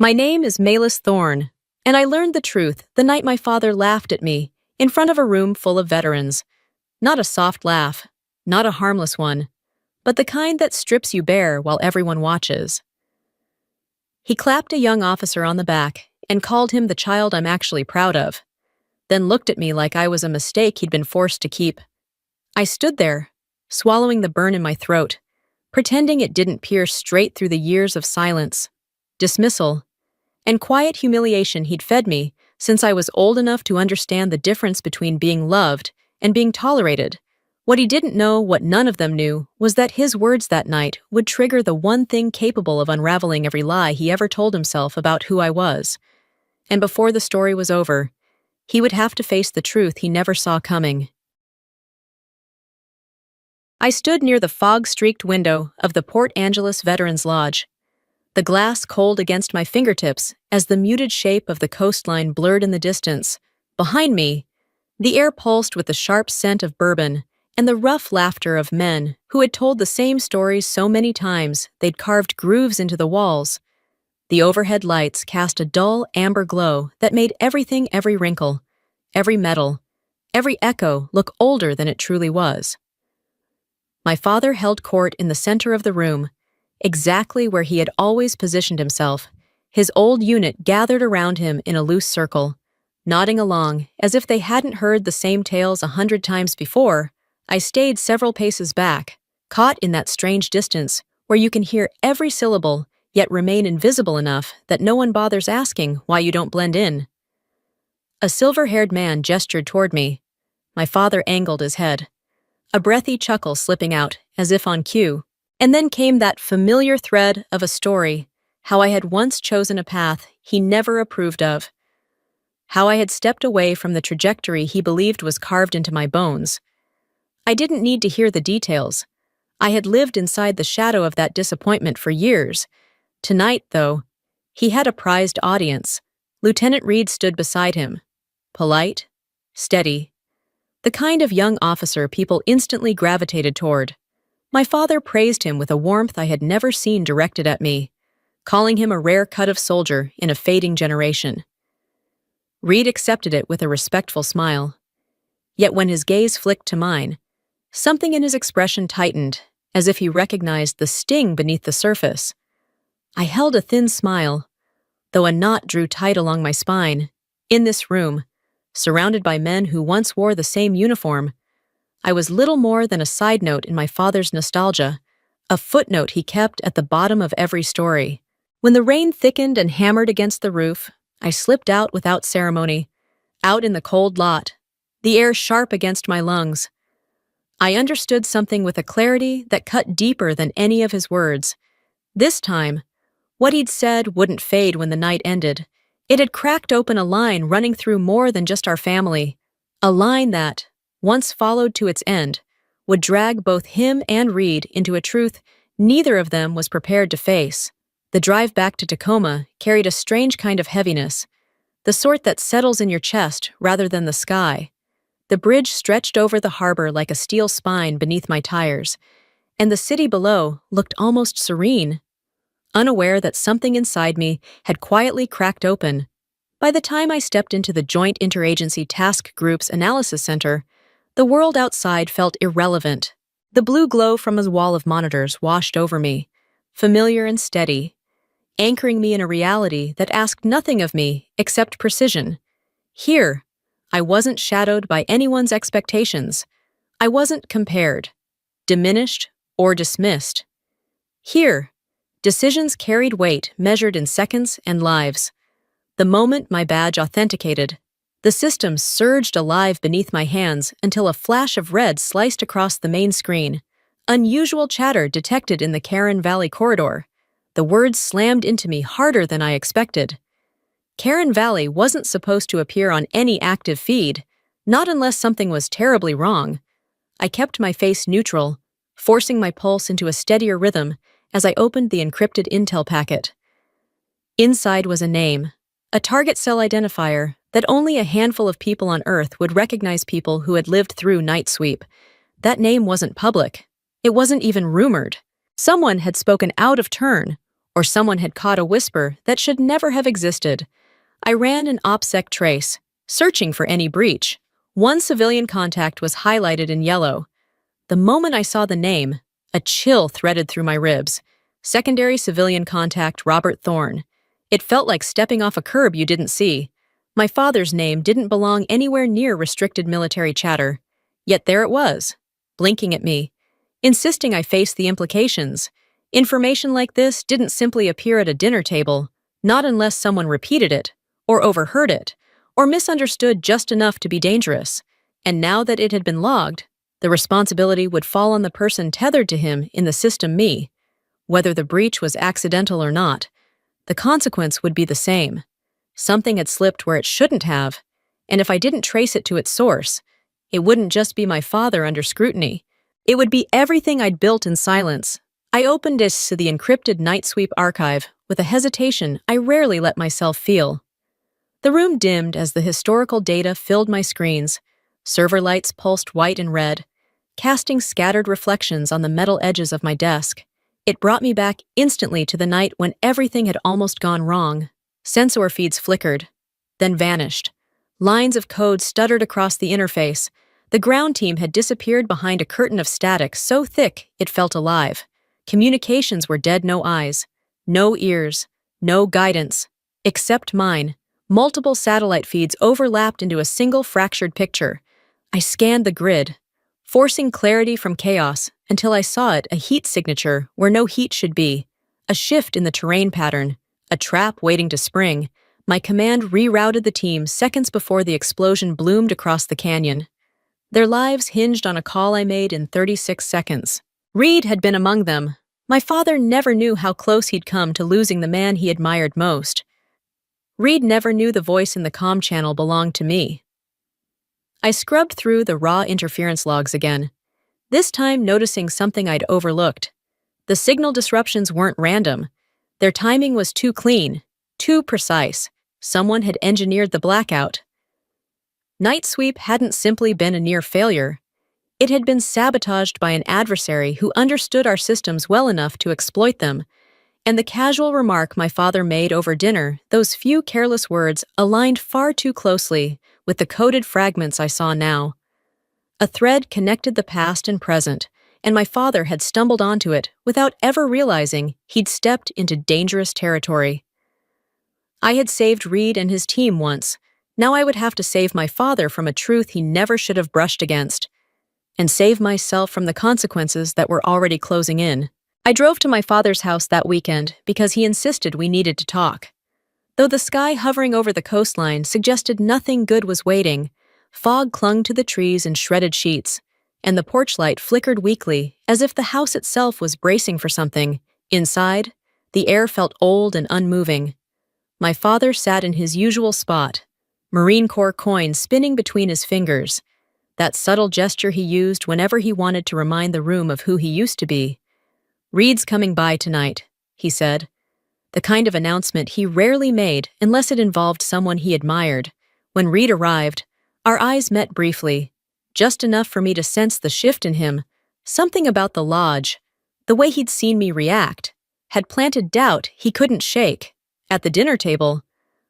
My name is Malus Thorne, and I learned the truth the night my father laughed at me in front of a room full of veterans. Not a soft laugh, not a harmless one, but the kind that strips you bare while everyone watches. He clapped a young officer on the back and called him the child I'm actually proud of, then looked at me like I was a mistake he'd been forced to keep. I stood there, swallowing the burn in my throat, pretending it didn't pierce straight through the years of silence, dismissal, and quiet humiliation he'd fed me since I was old enough to understand the difference between being loved and being tolerated. What he didn't know, what none of them knew, was that his words that night would trigger the one thing capable of unraveling every lie he ever told himself about who I was. And before the story was over, he would have to face the truth he never saw coming. I stood near the fog-streaked window of the Port Angeles Veterans Lodge, the glass cold against my fingertips as the muted shape of the coastline blurred in the distance. Behind me, the air pulsed with the sharp scent of bourbon and the rough laughter of men who had told the same stories so many times they'd carved grooves into the walls. The overhead lights cast a dull amber glow that made everything, every wrinkle, every metal, every echo look older than it truly was. My father held court in the center of the room, exactly where he had always positioned himself, his old unit gathered around him in a loose circle, nodding along as if they hadn't heard the same tales 100 times before. I stayed several paces back, caught in that strange distance where you can hear every syllable yet remain invisible enough that no one bothers asking why you don't blend in. A silver-haired man gestured toward me. My father angled his head, a breathy chuckle slipping out as if on cue. And then came that familiar thread of a story, how I had once chosen a path he never approved of, how I had stepped away from the trajectory he believed was carved into my bones. I didn't need to hear the details. I had lived inside the shadow of that disappointment for years. Tonight, though, he had a prized audience. Lieutenant Reed stood beside him, polite, steady, the kind of young officer people instantly gravitated toward. My father praised him with a warmth I had never seen directed at me, calling him a rare cut of soldier in a fading generation. Reed accepted it with a respectful smile. Yet when his gaze flicked to mine, something in his expression tightened, as if he recognized the sting beneath the surface. I held a thin smile, though a knot drew tight along my spine. In this room, surrounded by men who once wore the same uniform, I was little more than a side note in my father's nostalgia, a footnote he kept at the bottom of every story. When the rain thickened and hammered against the roof, I slipped out without ceremony, out in the cold lot, the air sharp against my lungs. I understood something with a clarity that cut deeper than any of his words. This time, what he'd said wouldn't fade when the night ended. It had cracked open a line running through more than just our family, a line that, once followed to its end, would drag both him and Reed into a truth neither of them was prepared to face. The drive back to Tacoma carried a strange kind of heaviness, the sort that settles in your chest rather than the sky. The bridge stretched over the harbor like a steel spine beneath my tires, and the city below looked almost serene, unaware that something inside me had quietly cracked open. By the time I stepped into the Joint Interagency Task Group's Analysis Center, the world outside felt irrelevant. The blue glow from his wall of monitors washed over me, familiar and steady, anchoring me in a reality that asked nothing of me except precision. Here, I wasn't shadowed by anyone's expectations. I wasn't compared, diminished, or dismissed. Here, decisions carried weight measured in seconds and lives. The moment my badge authenticated, the system surged alive beneath my hands until a flash of red sliced across the main screen. Unusual chatter detected in the Karen Valley corridor. The words slammed into me harder than I expected. Karen Valley wasn't supposed to appear on any active feed, not unless something was terribly wrong. I kept my face neutral, forcing my pulse into a steadier rhythm as I opened the encrypted intel packet. Inside was a name, a target cell identifier that only a handful of people on Earth would recognize people who had lived through Night Sweep. That name wasn't public. It wasn't even rumored. Someone had spoken out of turn, or someone had caught a whisper that should never have existed. I ran an OPSEC trace, searching for any breach. One civilian contact was highlighted in yellow. The moment I saw the name, a chill threaded through my ribs. Secondary civilian contact Robert Thorne. It felt like stepping off a curb you didn't see. My father's name didn't belong anywhere near restricted military chatter. Yet there it was, blinking at me, insisting I face the implications. Information like this didn't simply appear at a dinner table, not unless someone repeated it, or overheard it, or misunderstood just enough to be dangerous. And now that it had been logged, the responsibility would fall on the person tethered to him in the system, me. Whether the breach was accidental or not, the consequence would be the same. Something had slipped where it shouldn't have, and if I didn't trace it to its source, it wouldn't just be my father under scrutiny. It would be everything I'd built in silence. I opened this to the encrypted Night Sweep archive with a hesitation I rarely let myself feel. The room dimmed as the historical data filled my screens. Server lights pulsed white and red, casting scattered reflections on the metal edges of my desk. It brought me back instantly to the night when everything had almost gone wrong. Sensor feeds flickered, then vanished. Lines of code stuttered across the interface. The ground team had disappeared behind a curtain of static so thick it felt alive. Communications were dead, no eyes, no ears, no guidance, except mine. Multiple satellite feeds overlapped into a single fractured picture. I scanned the grid, forcing clarity from chaos until I saw it, a heat signature where no heat should be, a shift in the terrain pattern, a trap waiting to spring. My command rerouted the team seconds before the explosion bloomed across the canyon. Their lives hinged on a call I made in 36 seconds. Reed had been among them. My father never knew how close he'd come to losing the man he admired most. Reed never knew the voice in the comm channel belonged to me. I scrubbed through the raw interference logs again, this time noticing something I'd overlooked. The signal disruptions weren't random. Their timing was too clean, too precise. Someone had engineered the blackout. Night Sweep hadn't simply been a near failure. It had been sabotaged by an adversary who understood our systems well enough to exploit them. And the casual remark my father made over dinner, those few careless words, aligned far too closely with the coded fragments I saw now. A thread connected the past and present, and my father had stumbled onto it without ever realizing he'd stepped into dangerous territory. I had saved Reed and his team once. Now I would have to save my father from a truth he never should have brushed against, and save myself from the consequences that were already closing in. I drove to my father's house that weekend because he insisted we needed to talk. Though the sky hovering over the coastline suggested nothing good was waiting, fog clung to the trees in shredded sheets, and the porch light flickered weakly as if the house itself was bracing for something. Inside, the air felt old and unmoving. My father sat in his usual spot, Marine Corps coin spinning between his fingers, that subtle gesture he used whenever he wanted to remind the room of who he used to be. "Reed's coming by tonight," he said, the kind of announcement he rarely made unless it involved someone he admired. When Reed arrived, our eyes met briefly, just enough for me to sense the shift in him. Something about the lodge, the way he'd seen me react, had planted doubt he couldn't shake. At the dinner table,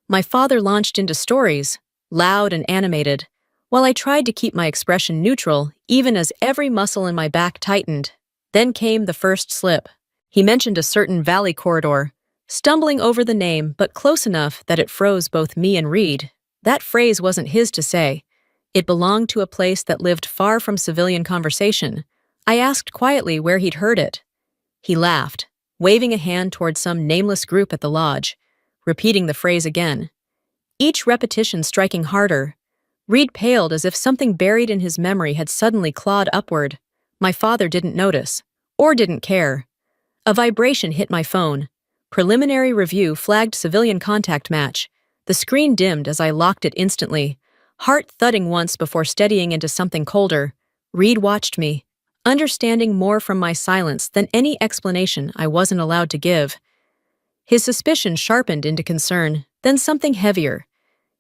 my father launched into stories, loud and animated, while I tried to keep my expression neutral even as every muscle in my back tightened. Then came the first slip. He mentioned a certain valley corridor, stumbling over the name but close enough that it froze both me and Reed. That phrase wasn't his to say. It belonged to a place that lived far from civilian conversation. I asked quietly where he'd heard it. He laughed, waving a hand toward some nameless group at the lodge, repeating the phrase again, each repetition striking harder. Reed paled as if something buried in his memory had suddenly clawed upward. My father didn't notice, or didn't care. A vibration hit my phone. Preliminary review flagged civilian contact match. The screen dimmed as I locked it instantly, heart thudding once before steadying into something colder. Reed watched me, understanding more from my silence than any explanation I wasn't allowed to give. His suspicion sharpened into concern, then something heavier.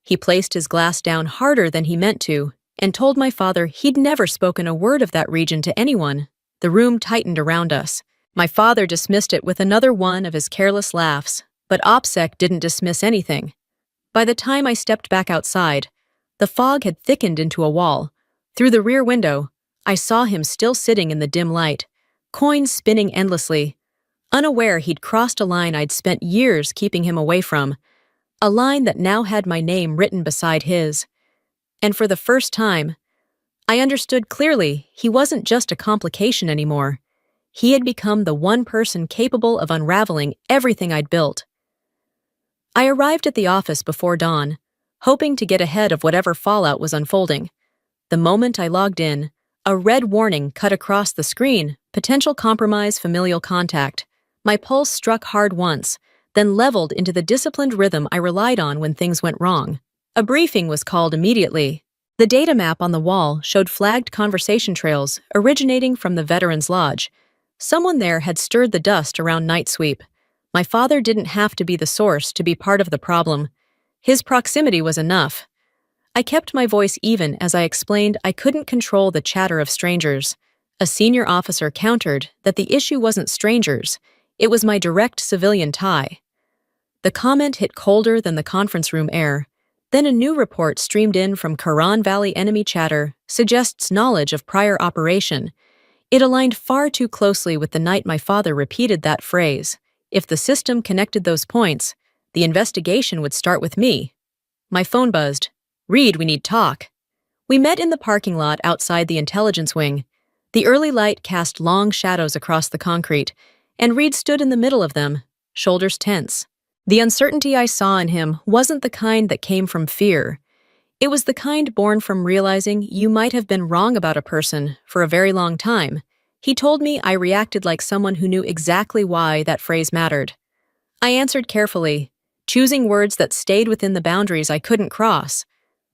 He placed his glass down harder than he meant to, and told my father he'd never spoken a word of that region to anyone. The room tightened around us. My father dismissed it with another one of his careless laughs, but OPSEC didn't dismiss anything. By the time I stepped back outside, the fog had thickened into a wall. Through the rear window, I saw him still sitting in the dim light, coins spinning endlessly, unaware he'd crossed a line I'd spent years keeping him away from, a line that now had my name written beside his. And for the first time, I understood clearly he wasn't just a complication anymore. He had become the one person capable of unraveling everything I'd built. I arrived at the office before dawn, hoping to get ahead of whatever fallout was unfolding. The moment I logged in, a red warning cut across the screen: potential compromise, familial contact. My pulse struck hard once, then leveled into the disciplined rhythm I relied on when things went wrong. A briefing was called immediately. The data map on the wall showed flagged conversation trails originating from the Veterans Lodge. Someone there had stirred the dust around night sweep. My father didn't have to be the source to be part of the problem. His proximity was enough. I kept my voice even as I explained I couldn't control the chatter of strangers. A senior officer countered that the issue wasn't strangers, it was my direct civilian tie. The comment hit colder than the conference room air. Then a new report streamed in from Karan Valley. Enemy chatter suggests knowledge of prior operation. It aligned far too closely with the night my father repeated that phrase. If the system connected those points, the investigation would start with me. My phone buzzed. "Reed, we need talk." We met in the parking lot outside the intelligence wing. The early light cast long shadows across the concrete, and Reed stood in the middle of them, shoulders tense. The uncertainty I saw in him wasn't the kind that came from fear. It was the kind born from realizing you might have been wrong about a person for a very long time. He told me I reacted like someone who knew exactly why that phrase mattered. I answered carefully, choosing words that stayed within the boundaries I couldn't cross.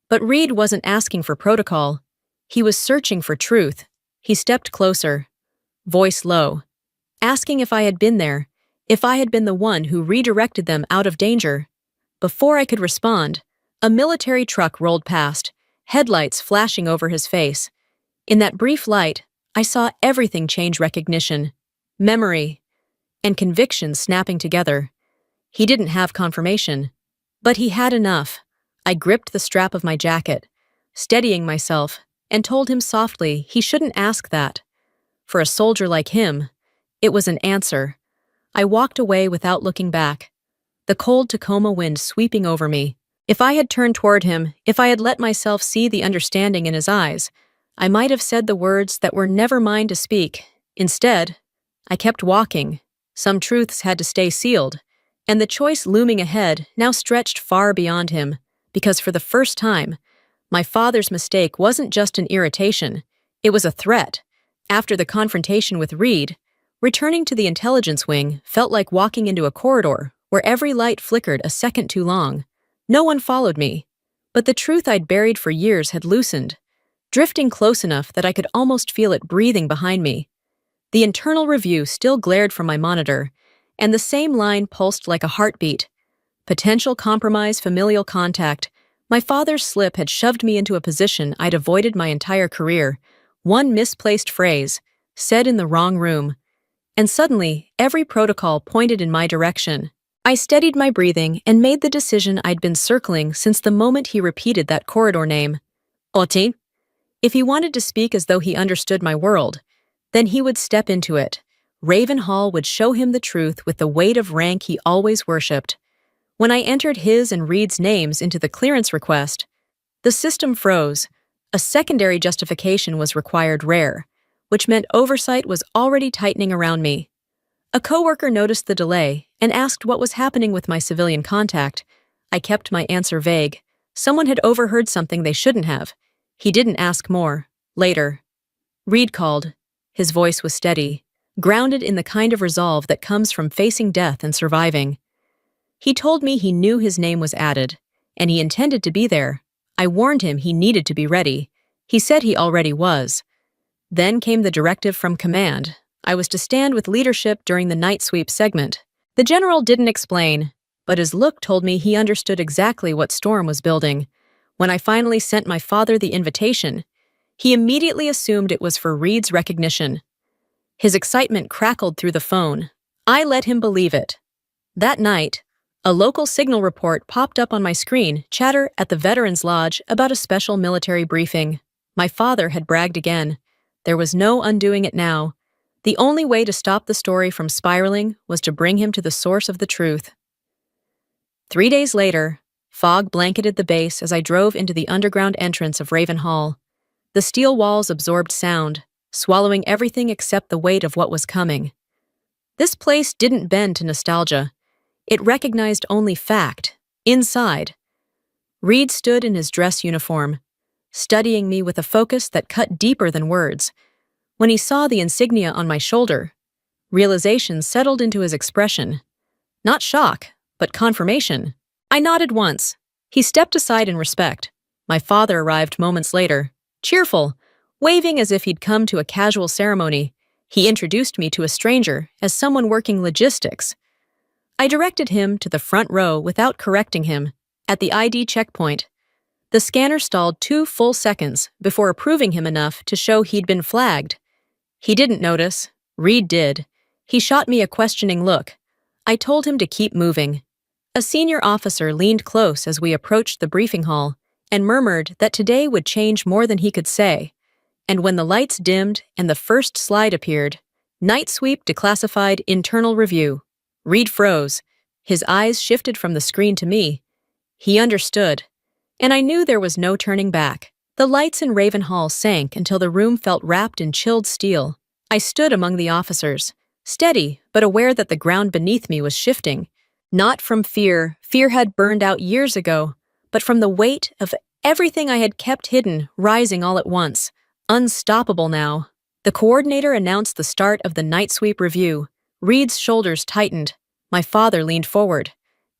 But Reed wasn't asking for protocol. He was searching for truth. He stepped closer, voice low, asking if I had been there, if I had been the one who redirected them out of danger. Before I could respond, a military truck rolled past, headlights flashing over his face. In that brief light, I saw everything change: recognition, memory, and conviction snapping together. He didn't have confirmation, but he had enough. I gripped the strap of my jacket, steadying myself, and told him softly he shouldn't ask that. For a soldier like him, it was an answer. I walked away without looking back, the cold Tacoma wind sweeping over me. If I had turned toward him, if I had let myself see the understanding in his eyes, I might have said the words that were never mine to speak. Instead, I kept walking. Some truths had to stay sealed, and the choice looming ahead now stretched far beyond him, because for the first time, my father's mistake wasn't just an irritation, it was a threat. After the confrontation with Reed, returning to the intelligence wing felt like walking into a corridor where every light flickered a second too long. No one followed me, but the truth I'd buried for years had loosened, drifting close enough that I could almost feel it breathing behind me. The internal review still glared from my monitor, and the same line pulsed like a heartbeat. Potential compromise, familial contact. My father's slip had shoved me into a position I'd avoided my entire career. One misplaced phrase, said in the wrong room, and suddenly every protocol pointed in my direction. I steadied my breathing and made the decision I'd been circling since the moment he repeated that corridor name. Oti. If he wanted to speak as though he understood my world, then he would step into it. Ravenhall would show him the truth with the weight of rank he always worshipped. When I entered his and Reed's names into the clearance request, the system froze. A secondary justification was required, rare, which meant oversight was already tightening around me. A coworker noticed the delay and asked what was happening with my civilian contact. I kept my answer vague. Someone had overheard something they shouldn't have. He didn't ask more. Later, Reed called. His voice was steady, grounded in the kind of resolve that comes from facing death and surviving. He told me he knew his name was added, and he intended to be there. I warned him he needed to be ready. He said he already was. Then came the directive from command. I was to stand with leadership during the night sweep segment. The general didn't explain, but his look told me he understood exactly what storm was building. When I finally sent my father the invitation, he immediately assumed it was for Reed's recognition. His excitement crackled through the phone. I let him believe it. That night, a local signal report popped up on my screen, chatter at the Veterans Lodge about a special military briefing. My father had bragged again. There was no undoing it now. The only way to stop the story from spiraling was to bring him to the source of the truth. 3 days later, fog blanketed the base as I drove into the underground entrance of Raven Hall. The steel walls absorbed sound, swallowing everything except the weight of what was coming. This place didn't bend to nostalgia. It recognized only fact. Inside, Reed stood in his dress uniform, studying me with a focus that cut deeper than words. When he saw the insignia on my shoulder, realization settled into his expression. Not shock, but confirmation. I nodded once. He stepped aside in respect. My father arrived moments later, cheerful, waving as if he'd come to a casual ceremony. He introduced me to a stranger as someone working logistics. I directed him to the front row without correcting him. At the ID checkpoint, the scanner stalled 2 full seconds before approving him enough to show he'd been flagged. He didn't notice. Reed did. He shot me a questioning look. I told him to keep moving. A senior officer leaned close as we approached the briefing hall and murmured that today would change more than he could say. And when the lights dimmed and the first slide appeared, Night Sweep Declassified Internal Review. Reed froze. His eyes shifted from the screen to me. He understood. And I knew there was no turning back. The lights in Raven Hall sank until the room felt wrapped in chilled steel. I stood among the officers, steady but aware that the ground beneath me was shifting. Not from fear. Fear had burned out years ago, but from the weight of everything I had kept hidden rising all at once. Unstoppable now. The coordinator announced the start of the Night Sweep review. Reed's shoulders tightened. My father leaned forward,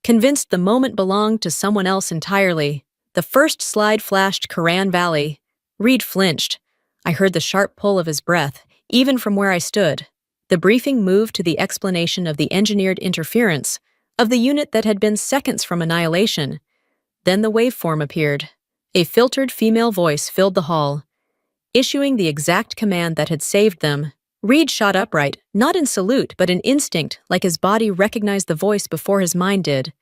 convinced the moment belonged to someone else entirely. The first slide flashed Koran Valley. Reed flinched. I heard the sharp pull of his breath, even from where I stood. The briefing moved to the explanation of the engineered interference, of the unit that had been seconds from annihilation. Then the waveform appeared. A filtered female voice filled the hall, issuing the exact command that had saved them. Reed shot upright, not in salute but in instinct, like his body recognized the voice before his mind did.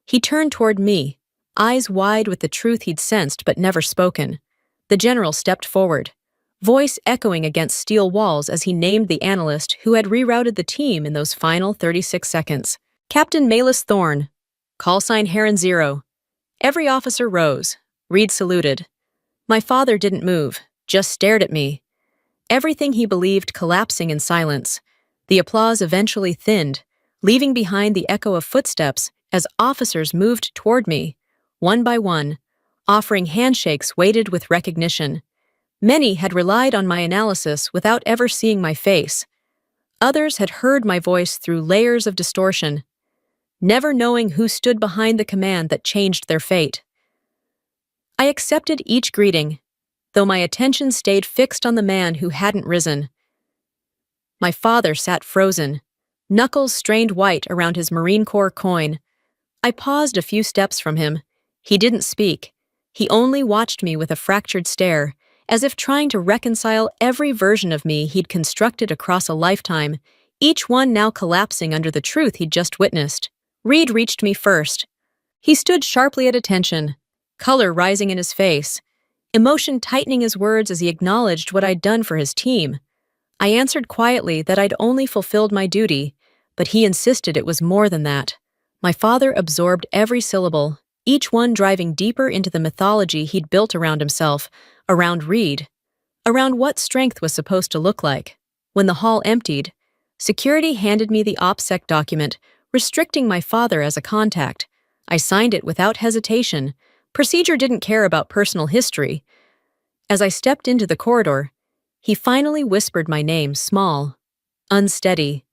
He turned toward me, eyes wide with the truth he'd sensed but never spoken. The general stepped forward, voice echoing against steel walls as he named the analyst who had rerouted the team in those final 36 seconds. Captain Malus Thorne. Call sign Heron 0. Every officer rose. Reed saluted. My father didn't move, just stared at me. Everything he believed collapsing in silence. The applause eventually thinned, leaving behind the echo of footsteps as officers moved toward me, one by one, offering handshakes weighted with recognition. Many had relied on my analysis without ever seeing my face. Others had heard my voice through layers of distortion, never knowing who stood behind the command that changed their fate. I accepted each greeting, though my attention stayed fixed on the man who hadn't risen. My father sat frozen, knuckles strained white around his Marine Corps coin. I paused a few steps from him. He didn't speak. He only watched me with a fractured stare, as if trying to reconcile every version of me he'd constructed across a lifetime, each one now collapsing under the truth he'd just witnessed. Reed reached me first. He stood sharply at attention, color rising in his face, emotion tightening his words as he acknowledged what I'd done for his team. I answered quietly that I'd only fulfilled my duty, but he insisted it was more than that. My father absorbed every syllable, each one driving deeper into the mythology he'd built around himself, around Reed, around what strength was supposed to look like. When the hall emptied, security handed me the OPSEC document, restricting my father as a contact. I signed it without hesitation. Procedure didn't care about personal history. As I stepped into the corridor, he finally whispered my name, small, unsteady.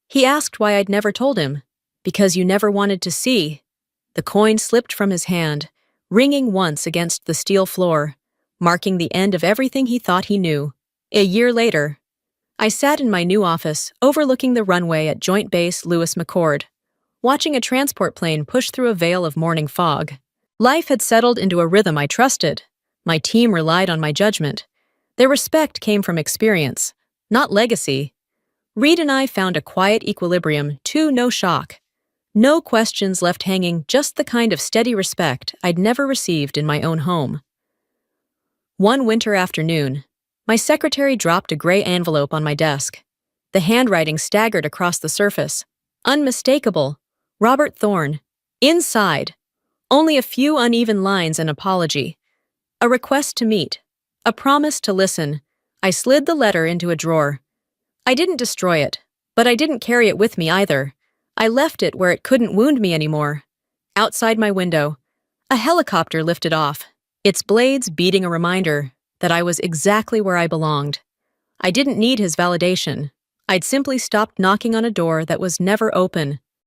He asked why I'd never told him. Because you never wanted to see. The coin slipped from his hand, ringing once against the steel floor, marking the end of everything he thought he knew. A year later, I sat in my new office, overlooking the runway at Joint Base Lewis McChord, watching a transport plane push through a veil of morning fog. Life had settled into a rhythm I trusted. My team relied on my judgment. Their respect came from experience, not legacy. Reed and I found a quiet equilibrium, too no shock. No questions left hanging, just the kind of steady respect I'd never received in my own home. One winter afternoon, my secretary dropped a gray envelope on my desk. The handwriting staggered across the surface. Unmistakable. Robert Thorne. Inside. Only a few uneven lines and apology. A request to meet. A promise to listen. I slid the letter into a drawer. I didn't destroy it, but I didn't carry it with me either. I left it where it couldn't wound me anymore. Outside my window, a helicopter lifted off, its blades beating a reminder that I was exactly where I belonged. I didn't need his validation. I'd simply stopped knocking on a door that was never open.